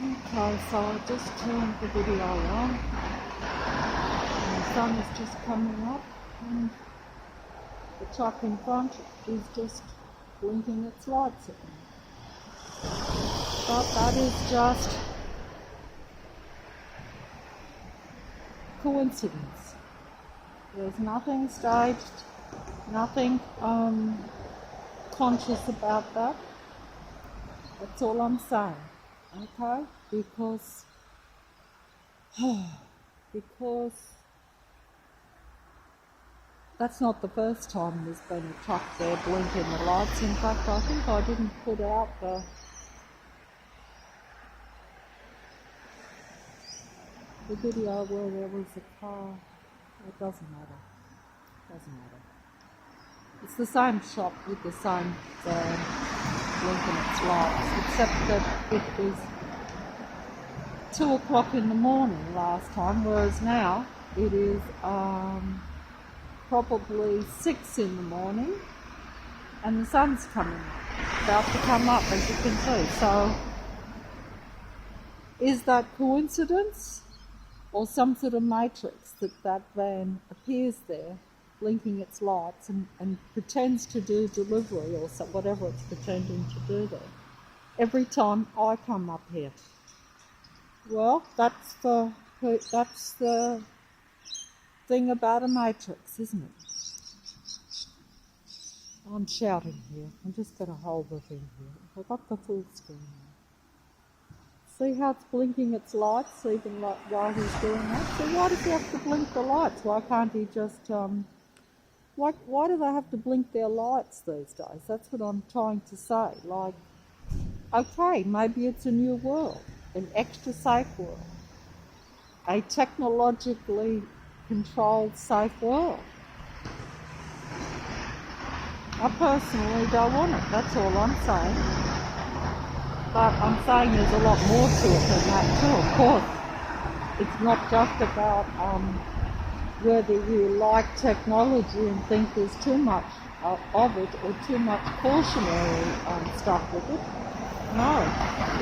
Okay, so I just turned the video on. And the sun is just coming up, and the truck in front is just blinking its lights at me. But that is just coincidence. There's nothing staged, nothing conscious about that. That's all I'm saying. Okay? Because that's not the first time there's been a truck there blinking the lights. In fact, I think I didn't put out the video where there was a car. It doesn't matter. It's the same shop with the same van blinking its lights, except that it was 2 o'clock in the morning last time, whereas now it is probably 6 in the morning, and the sun's coming up, about to come up, as you can see. So, is that coincidence, or some sort of matrix that van appears there, blinking its lights and pretends to do delivery or whatever it's pretending to do there, every time I come up here? Well, that's the thing about a matrix, isn't it? I'm shouting here. I'm just going to hold the thing here. I've got the full screen now. See how it's blinking its lights even while he's doing that? So why does he have to blink the lights? Why can't he just... Why do they have to blink their lights these days? That's what I'm trying to say. Like, okay, maybe it's a new world, an extra safe world, a technologically controlled safe world. I personally don't want it, that's all I'm saying. But I'm saying there's a lot more to it than that too, of course. It's not just about whether you like technology and think there's too much of it or too much cautionary stuff with it. No.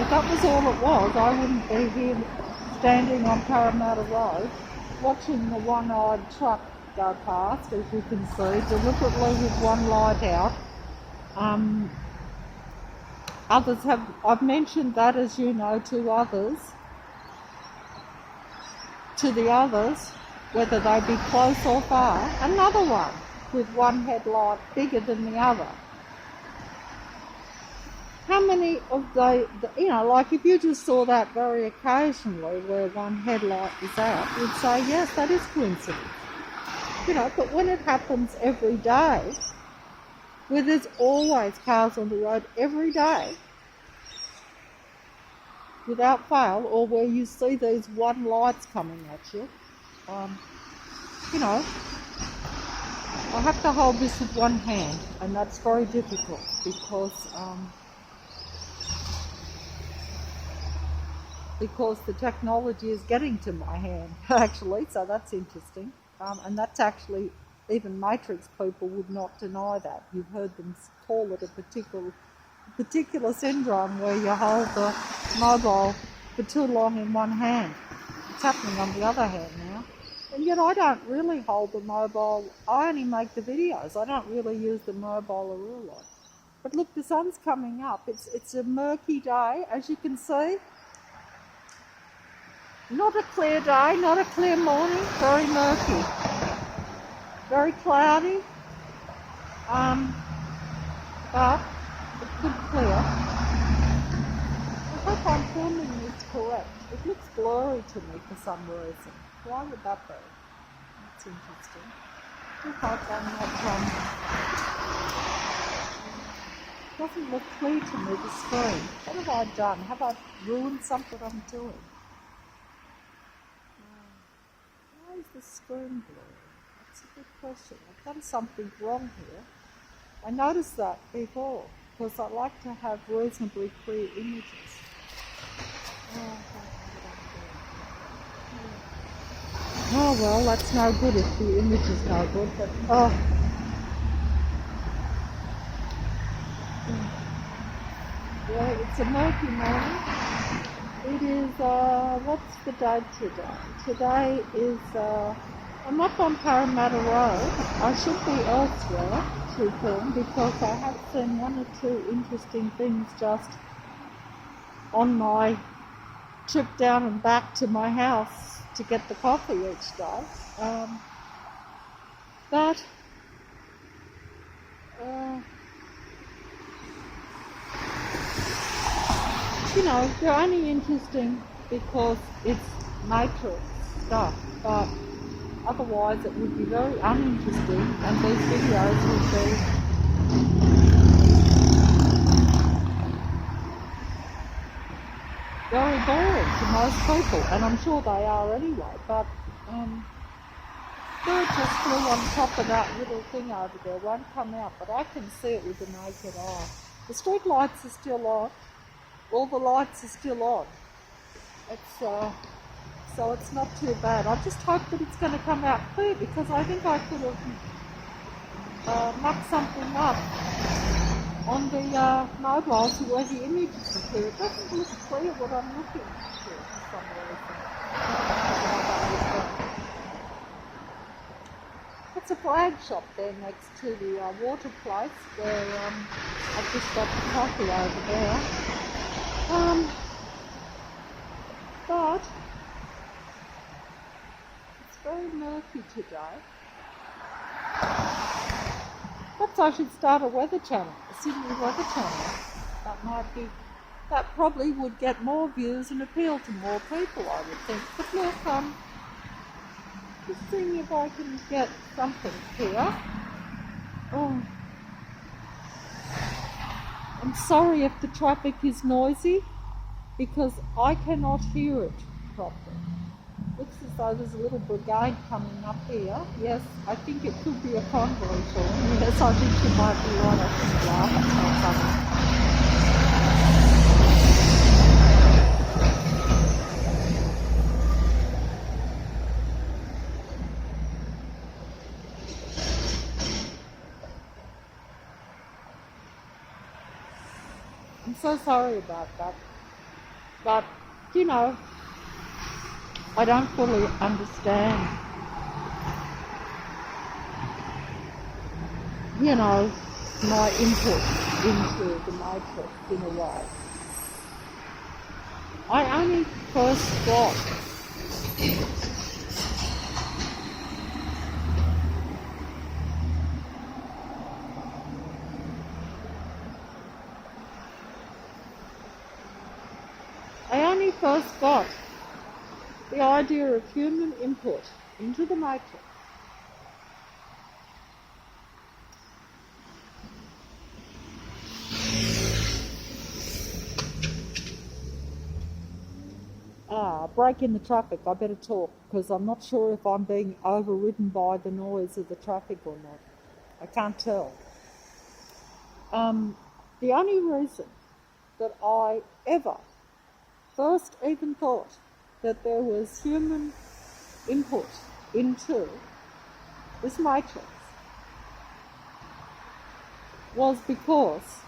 If that was all it was, I wouldn't be here standing on Parramatta Road watching the one-eyed truck go past, as you can see, deliberately with one light out. I've mentioned that, as you know, to the others, whether they be close or far, another one with one headlight bigger than the other. How many of like if you just saw that very occasionally where one headlight is out, you'd say, yes, that is coincidence. But when it happens every day, where there's always cars on the road every day, without fail, or where you see these one lights coming at you, I have to hold this with one hand, and that's very difficult because the technology is getting to my hand, actually, so that's interesting. And that's actually, even Matrix people would not deny that. You've heard them call it a particular syndrome where you hold the mobile for too long in one hand. It's happening on the other hand now. And yet I don't really hold the mobile. I only make the videos. I don't really use the mobile a real lot. But look, the sun's coming up. It's a murky day, as you can see. Not a clear day, not a clear morning, very murky. Very cloudy. But it could clear. I hope I'm filming this correct. It looks blurry to me for some reason. Why would that be? That's interesting. I hope I'm not, doesn't look clear to me, the screen. What have I done? Have I ruined something I'm doing? Why is the screen blurry? That's a good question. I've done something wrong here. I noticed that before, because I like to have reasonably clear images. Oh well, that's no good if the image is no good, but yeah, it's a murky morning. It is, what's the date today? Today is, I'm up on Parramatta Road. I should be elsewhere to film because I have seen one or two interesting things just on my trip down and back to my house to get the coffee each day. But, you know, they're only interesting because it's matrix stuff, but otherwise it would be very uninteresting and these videos would be very boring to most people, and I'm sure they are anyway, but bird just flew on top of that little thing over there, won't come out, but I can see it with the naked eye. The street lights are still on, all the lights are still on. It's so it's not too bad. I just hope that it's going to come out clear because I think I could have mucked something up on the mobile to where the images are clear. It doesn't look clear what I'm looking for some reason. It's a flag shop there next to the water place where I've just got the coffee over there. But it's very murky today. Perhaps I should start a weather channel, a Sydney weather channel. That probably would get more views and appeal to more people, I would think. But look, just seeing if I can get something here. Oh, I'm sorry if the traffic is noisy because I cannot hear it properly. Looks as though there's a little brigade coming up here. Yes, I think it could be a convoy for me. Yes, I think you might be right. I just laugh at how funny. I'm so sorry about that. But, you know, I don't fully understand, you know, my input into the matrix in a way. I only first got the idea of human input into the matrix break in the traffic. I better talk because I'm not sure if I'm being overridden by the noise of the traffic or not. I can't tell. The only reason that I ever first even thought that there was human input into this matrix was because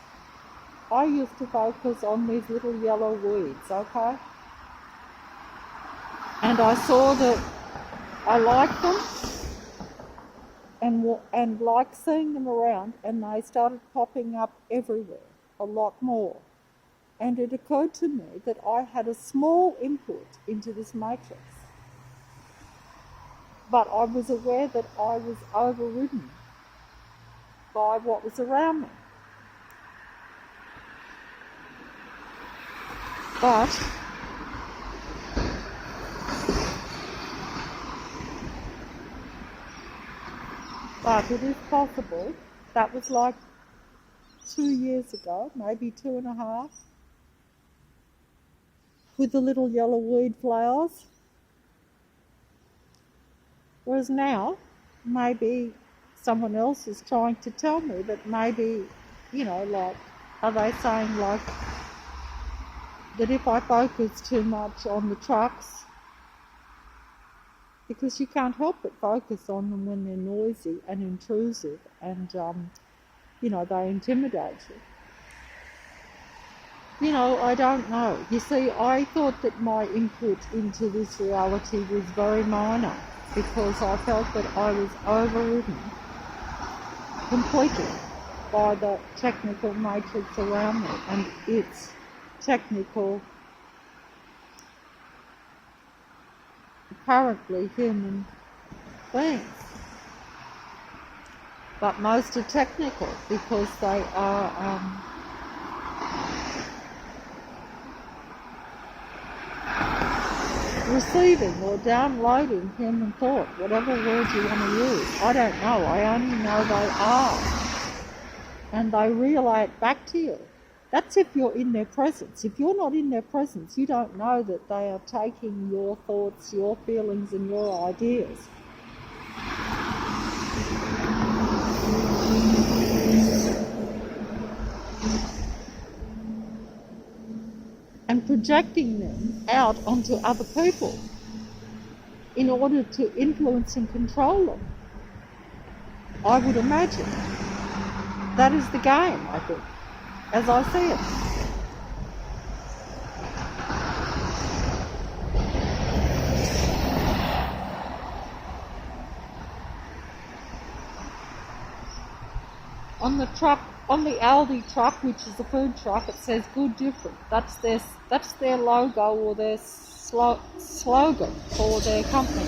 I used to focus on these little yellow weeds, okay? And I saw that I liked them and liked seeing them around, and they started popping up everywhere, a lot more. And it occurred to me that I had a small input into this matrix, but I was aware that I was overridden by what was around me. But it is possible. That was like 2 years ago, maybe 2.5, with the little yellow weed flowers. Whereas now, maybe someone else is trying to tell me that maybe, you know, like, are they saying like that if I focus too much on the trucks, because you can't help but focus on them when they're noisy and intrusive and, you know, they intimidate you. I don't know. You see, I thought that my input into this reality was very minor because I felt that I was overridden completely by the technical matrix around me and its technical, apparently human beings. But most are technical because they are receiving or downloading human thought, whatever word you want to use. I don't know. I only know they are. And they relay it back to you. That's if you're in their presence. If you're not in their presence, you don't know that they are taking your thoughts, your feelings, and your ideas and projecting them out onto other people in order to influence and control them. I would imagine. That is the game, I think, as I see it. On the truck, on the Aldi truck, which is a food truck, it says "Good Different." That's their logo or their slogan for their company.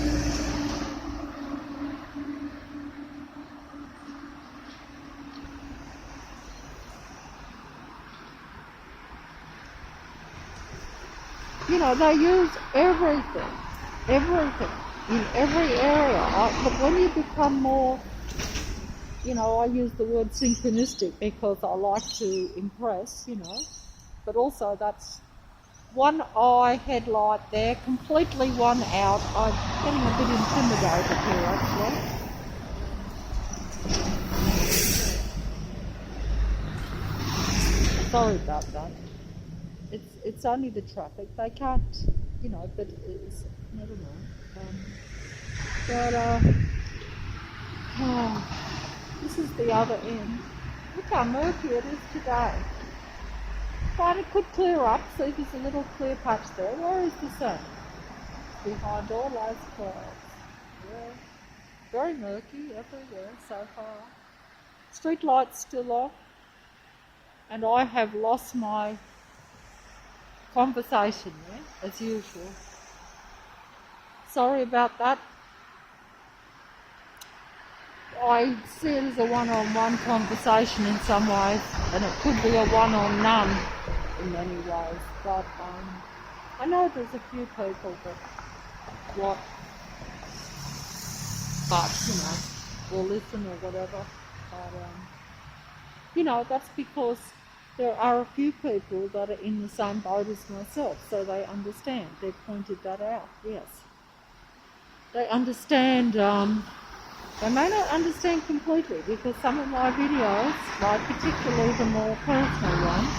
They use everything, in every area. But when you become more, I use the word synchronistic because I like to impress, but also that's one eye headlight there, completely one out. I'm getting a bit intimidated here, actually. Sorry about that. It's only the traffic. They can't, but it's never mind. This is the other end. Look how murky it is today. But it could clear up. See, there's a little clear patch there. Where is the sun? Behind all those clouds. Yeah. Very murky everywhere so far. Street lights still off. And I have lost my conversation there, as usual. Sorry about that. I see it as a one-on-one conversation in some ways, and it could be a one-on-none in many ways, but I know there's a few people that will listen or whatever, but that's because there are a few people that are in the same boat as myself, so they understand. They've pointed that out, yes. They understand, they may not understand completely because some of my videos, like particularly the more personal ones,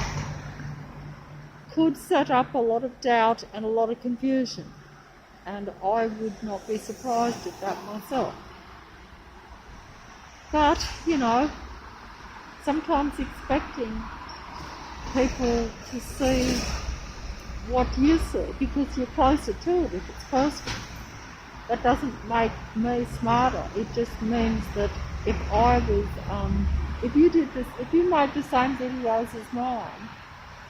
could set up a lot of doubt and a lot of confusion. And I would not be surprised at that myself. But, sometimes expecting people to see what you see because you're closer to it if it's personal. That doesn't make me smarter. It just means that if I was, if you made the same videos as mine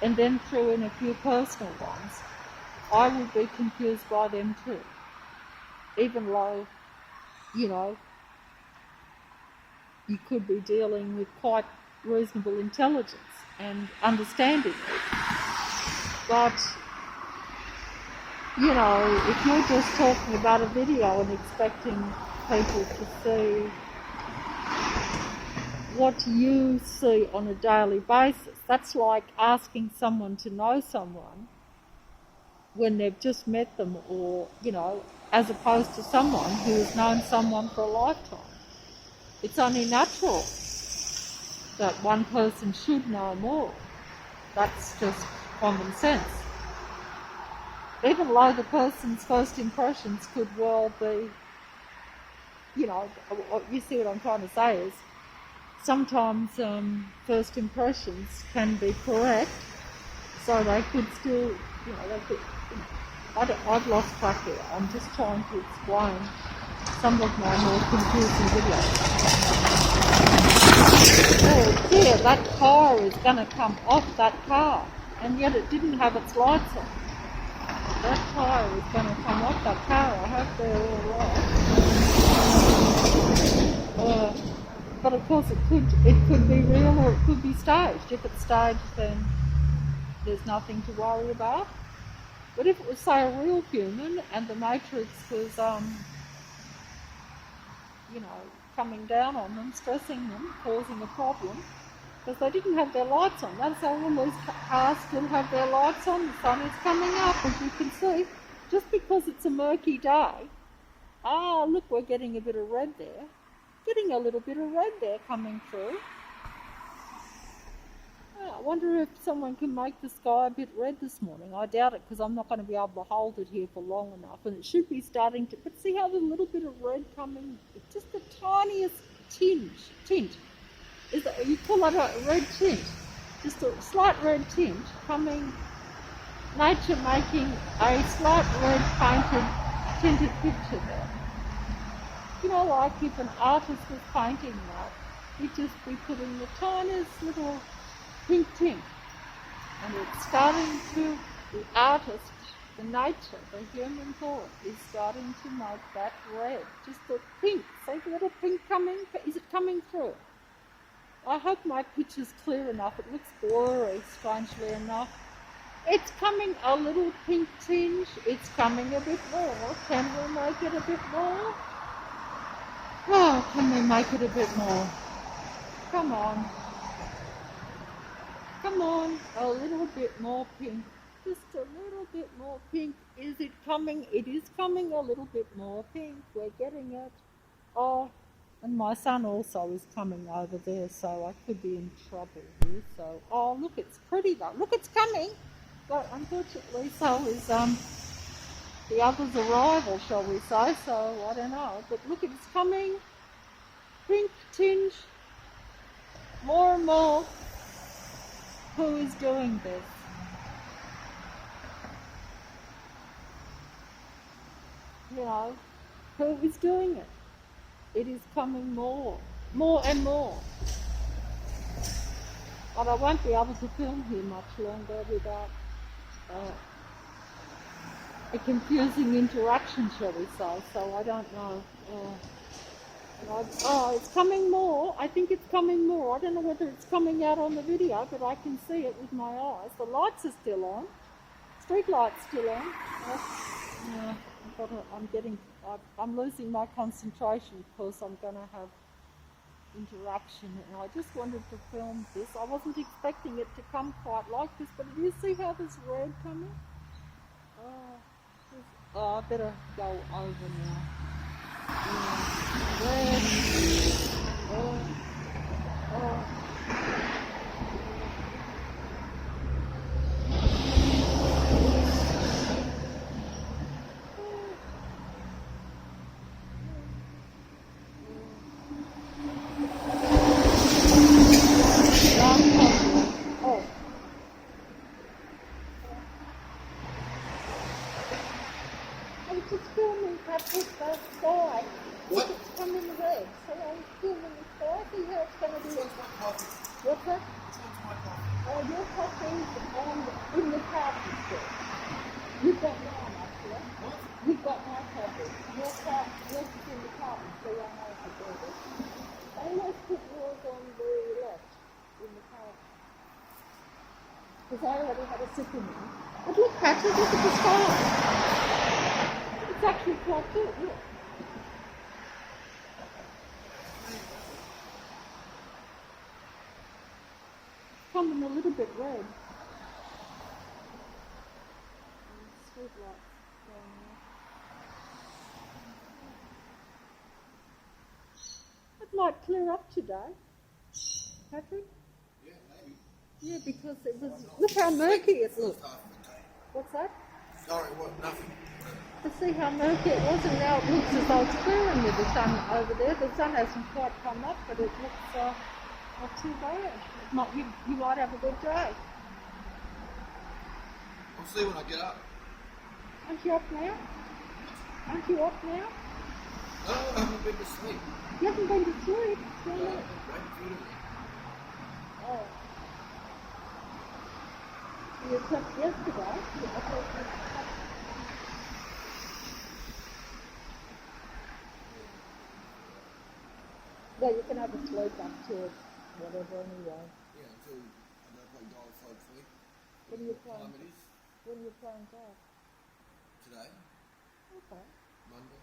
and then threw in a few personal ones, I would be confused by them too. Even though, you could be dealing with quite reasonable intelligence and understanding it. But, if you're just talking about a video and expecting people to see what you see on a daily basis, that's like asking someone to know someone when they've just met them or, as opposed to someone who has known someone for a lifetime. It's only natural that one person should know more. That's just common sense. Even though the person's first impressions could well be, you see what I'm trying to say is, sometimes first impressions can be correct, so they could still, they could. I've lost track here. I'm just trying to explain some of my more confusing videos. Oh dear, that car is going to come off that car, and yet it didn't have its lights on. That car is going to come off that car. I hope they're all right. But of course it could be real or it could be staged. If it's staged, then there's nothing to worry about. But if it was, say, a real human and the Matrix was, coming down on them, stressing them, causing a problem, because they didn't have their lights on. That's how all these cars still have their lights on. The sun is coming up, as you can see. Just because it's a murky day, look, we're getting a bit of red there. Getting a little bit of red there coming through. I wonder if someone can make the sky a bit red this morning. I doubt it, because I'm not going to be able to hold it here for long enough, and it should be starting to, but see how there's a little bit of red coming, just the tiniest tint. Is that, you call that a red tint? Just a slight red tint coming, nature making a slight red tinted picture there. Like if an artist was painting that, he'd just be putting the tiniest little pink tint, and it's starting to, the artist, the nature, the human thought is starting to make that red, just the pink. See the little pink coming? Is it coming through? I hope my picture's clear enough. It looks blurry, strangely enough. It's coming a little pink tinge. It's coming a bit more. Can we make it a bit more? Oh, can we make it a bit more? Come on. Come on, a little bit more pink. Just a little bit more pink. Is it coming? It is coming a little bit more pink. We're getting it. Oh, and my son also is coming over there, so I could be in trouble here. So, oh, look, it's pretty though. Look, it's coming. But unfortunately, so is the other's arrival, shall we say. So, I don't know. But look, it's coming. Pink tinge. More and more. Who is doing this? Who is doing it? It is coming more and more. But I won't be able to film here much longer without a confusing interaction, shall we say, so I don't know. It's coming more. I think it's coming more. I don't know whether it's coming out on the video, but I can see it with my eyes. The lights are still on. Street lights still on. I'm losing my concentration because I'm going to have interaction, and I just wanted to film this. I wasn't expecting it to come quite like this, but do you see how there's red coming? I better go over now. Red. I was just filming that sky. What? It's coming red, so I was filming the sky. See how it's going to be. What's that? Oh, your coffee's in the carton store. You've got mine, actually. What? You've got my coffee. Yours is in the carton, so I know how to do it. I always put yours on the left, in the carton. Because I already had a sip in there. But look, Patrick, look at the sky. It's actually quite good, look. Coming a little bit red. Street lights going there. It might clear up today, Patrick. Yeah, maybe. Yeah, because it was. Look how murky it looked. What's that? Sorry, what? Nothing. To see how murky it was, and now it looks as though it's clearing with the sun over there. The sun hasn't quite come up, but it looks not too bad. You might have a good day. I'll see when I get up. Aren't you up now? Aren't you up now? No, I haven't been to sleep. You haven't been to sleep. No, No, I've no. been waiting for you to leave. Oh. You slept yesterday. I thought you slept. Well, you can have a sleep up to whatever anyway. Yeah, until I go play golf, hopefully. When are you What playing? time it is When are you playing golf? today? Okay. Monday.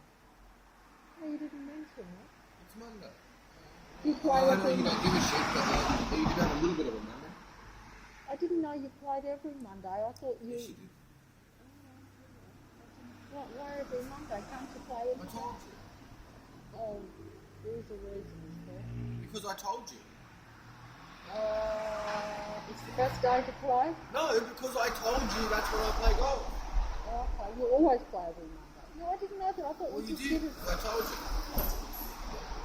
No, you didn't mention it. It's Monday. You play I know every you don't Monday. give a shit, but you did have a little bit of a Monday. I didn't know you played every Monday. I thought you. Yes, you did. Why every Monday? Can't you play I every told you. Oh, there's a reason, is there? Because I told you. It's the best day to play? No, because I told you that's when I play golf. Oh, okay, you always play every Monday. No, I didn't know that. I thought Well, you you just did. did it. I told you.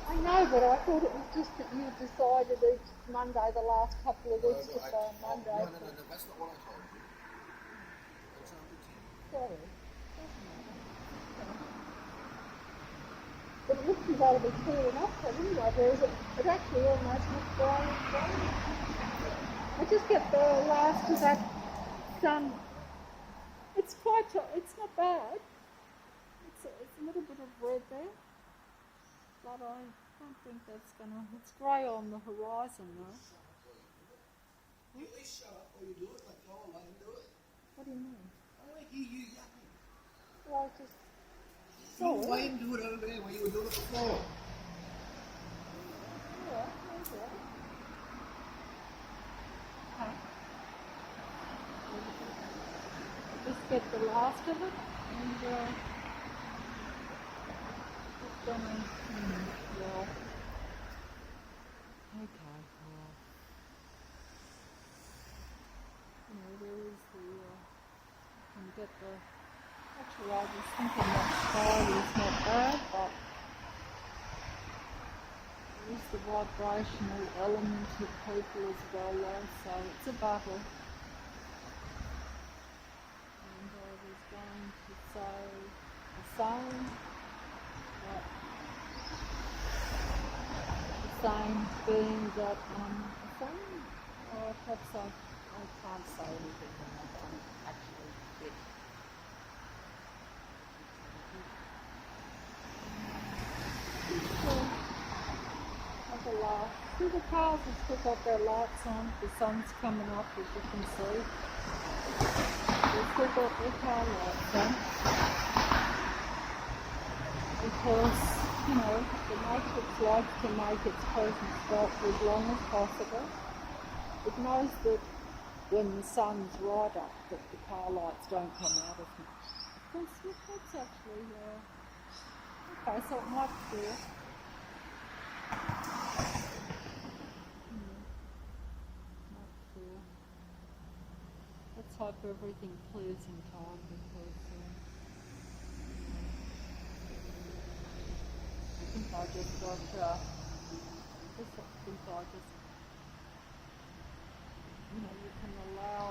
I know, but I thought it was just that you decided each Monday, the last couple of weeks, to I play on told- Monday. no, that's not what I told you. I told you. Sorry. Doesn't matter. But it looks as though it'll be clear enough for anyway, whereas it actually almost looks dry and dry. I just get the last of that sun. It's quite, it's not bad. It's a little bit of red there, but I don't think that's gonna, it's grey on the horizon though. You at least shut up while you do it. Like, go and let him do it. What do you mean? I don't hear you yapping. Well, I just You saw let it. him do it over there where you were doing it before. Yeah, there's it. Okay. Just get the last of it and just gonna, well, okay, well, there is the, can get the, actually I was thinking that sky is not bad, but there is the vibrational element of people as well though, so it's a battle. And I was going to say the same, but the same being that the same, or perhaps I can't say anything when I'm actually fit. Have a laugh. See, the cars have still got their lights on, the sun's coming up as you can see. They've still got their car lights on. Because, the matrix likes to make its presence felt for as long as possible. It knows that when the sun's right up, that the car lights don't come out as much. That's actually, okay, so it might clear. Not clear. Let's hope everything clears in time because I think I just got, you can allow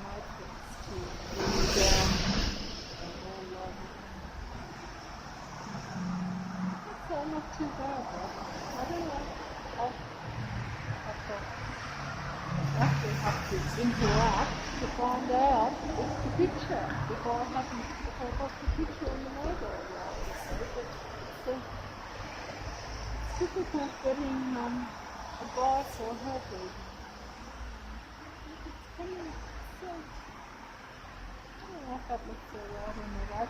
matrix to bring you down at all levels. That's not too bad, though. I don't know. I'll actually have to interact to find out if the picture, if I got the picture in the mobile right, you see, but it's difficult getting advice or help even. It's coming so, I don't know if that looks alright or not.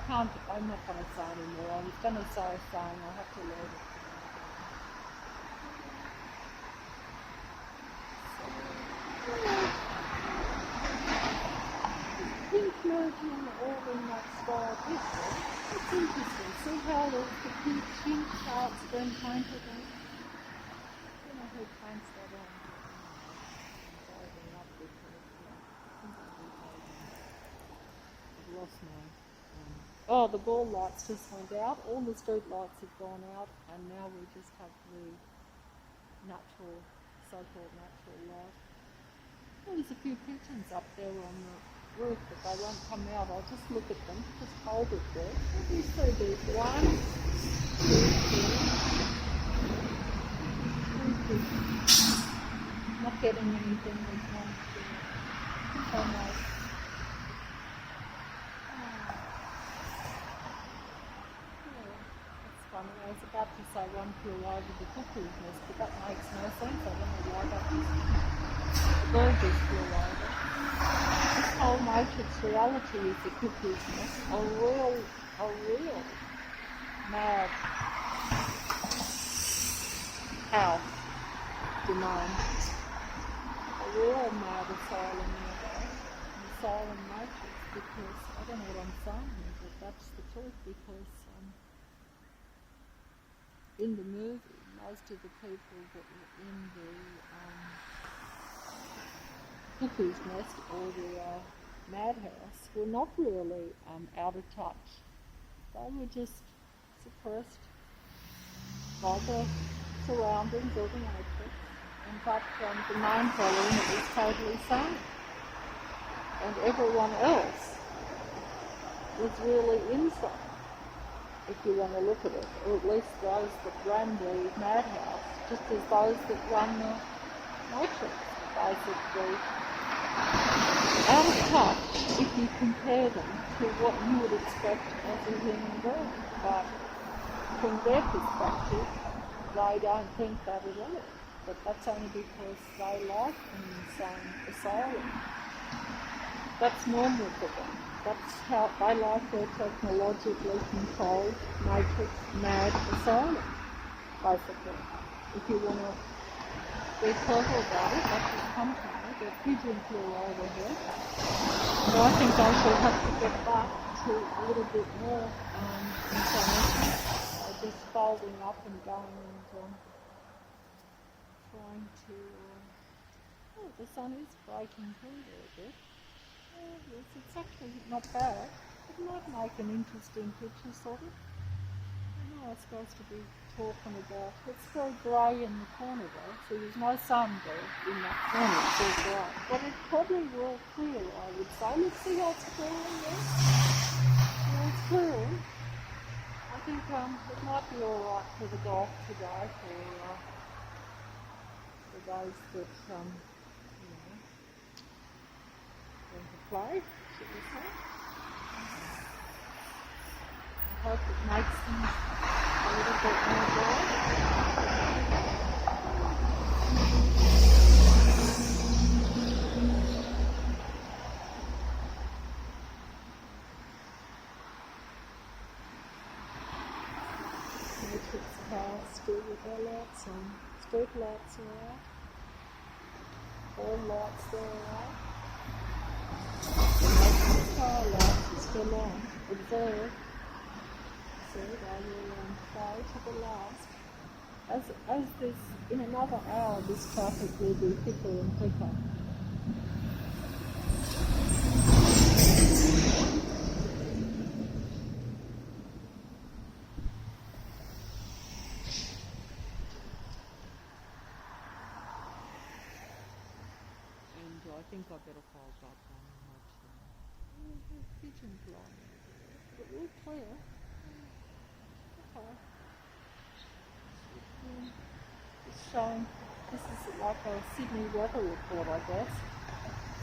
I'm not going to say anymore. I was going to say a saying, I'll have to leave it. Pink merging all in that style picture. It's interesting. See how the pink chart's been painted on? I don't know who paints that on. I've lost my. Oh, the ball lights just went out. All the street lights have gone out, and now we just have the natural, so-called natural light. It was there's a few pigeons up there on the roof, but they won't come out. I'll just look at them, just hold it there. Obviously there's one, two, three. Not getting anything with one, two. Almost. Funny. I was about to say one flew over the cuckoo's nest, but that makes no sense. I don't know why that was. The bird just flew over. This whole matrix reality is the cuckoo's nest. A real mad house domain. A real mad asylum universe. An asylum matrix, because I don't know what I'm saying here, but that's the truth, because in the movie, most of the people that were in the cuckoo's nest or the madhouse were not really out of touch. They were just suppressed by the surroundings of the matrix. In fact, the main fellow in it was totally sane, and everyone else was really insane, if you want to look at it, or at least those that run the madhouse, just as those that run the matrix, basically out of touch if you compare them to what you would expect as a human being. But from their perspective, they don't think that at all. But that's only because they like an insane asylum. That's normal for them. That's how they like their technologically controlled matrix mad asylum, basically. If you want to be clever about it, that's just come to me. The pigeon flew over here. So I think I shall have to get back to a little bit more information. Just folding up and going and trying to... oh, the sun is breaking through there a bit. Yes, it's actually not bad. It might make an interesting picture, sort of. I know I'm supposed to be talking about... it's very grey in the corner though, so there's no sun there in that corner, it's all grey. But it probably will clear, I would say. Let's see how it's clearing there. Yeah, it's clearing. I think it might be alright for the golf today, for those that, to play, should we say. I hope it makes them a little bit more dry. Matrix cars still with their lights on. Street lights are out. All lights there are out. The car lights is still on. Observe. See, they will play to the last. As this, in another hour, this traffic will be thicker and thicker. I think I better fold that one much. Pigeon flying. But we're clear. Okay. It's showing. This is like a Sydney weather report, I guess.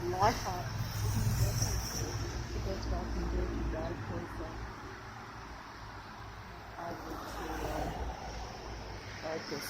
Light-up Sydney weather report. The best I can do today because I'm able to focus.